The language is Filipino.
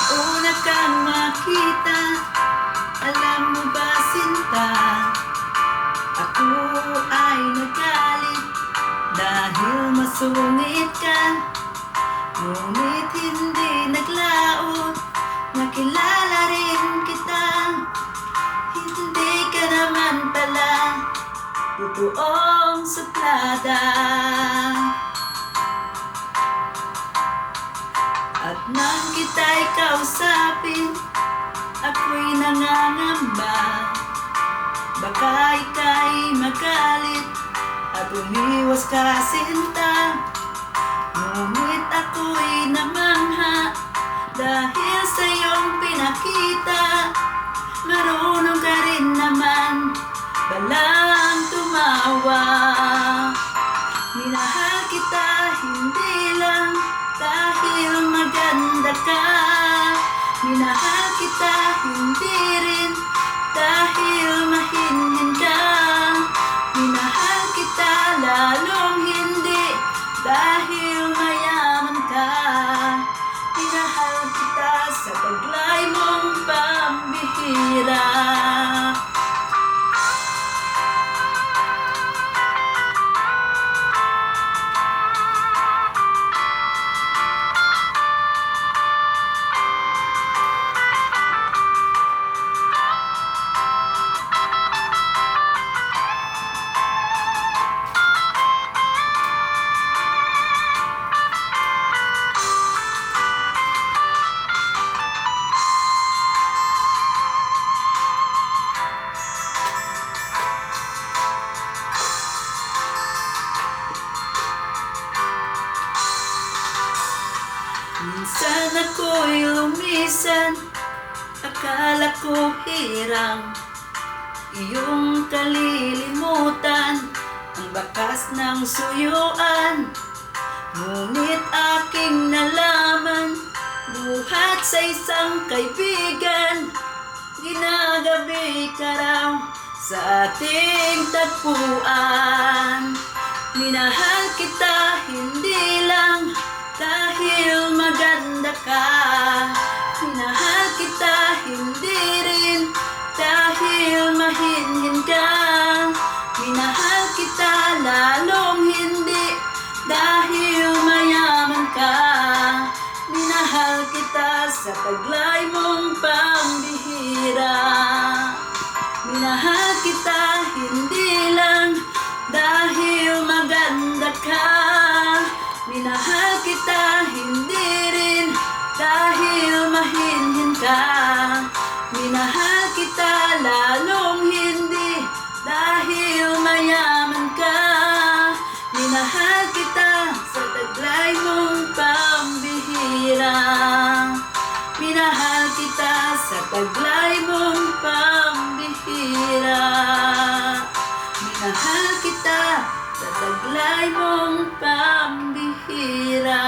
una kang makita, alam mo ba sinta, ako ay nagalit dahil masungit ka. Ngunit hindi naglaon, nakilala rin kita. Hindi ka naman pala totoong suplada. At nang kita'y kausapin, ako'y nangangamba, baka ika'y magalit at umiwas ka sinta. Ngunit ako'y namangha dahil sa iyong pinakita. Marunong ka rin naman palang tumawa. Minahal kita hindi lang dahil maganda ka. Minahal kita hindi rin dahil mahinhin ka. Minahal kita lalong hindi dahil mayaman ka. Minahal kita sa taglay mong pambihira. Minsan ako'y lumisan, akala ko hirang iyong kalilimutan ang bakas ng suyuan. Ngunit aking nalaman, buhat sa isang kaibigan, ginagabi ka raw sa ating tagpuan. Minahal kita hindi lang dahil maganda ka. Minahal kita hindi rin dahil mahinhin ka. Minahal kita lalong hindi dahil mayaman ka. Minahal kita sa taglay mong pambihira. Minahal kita hindi lang dahil maganda ka. Minahal kita hindi rin dahil mahinhin ka. Minahal kita lalong hindi dahil mayaman ka. Minahal kita sa taglay mong pambihira. Minahal kita sa taglay mong pambihira. Minahal kita sa taglay mong pambihira.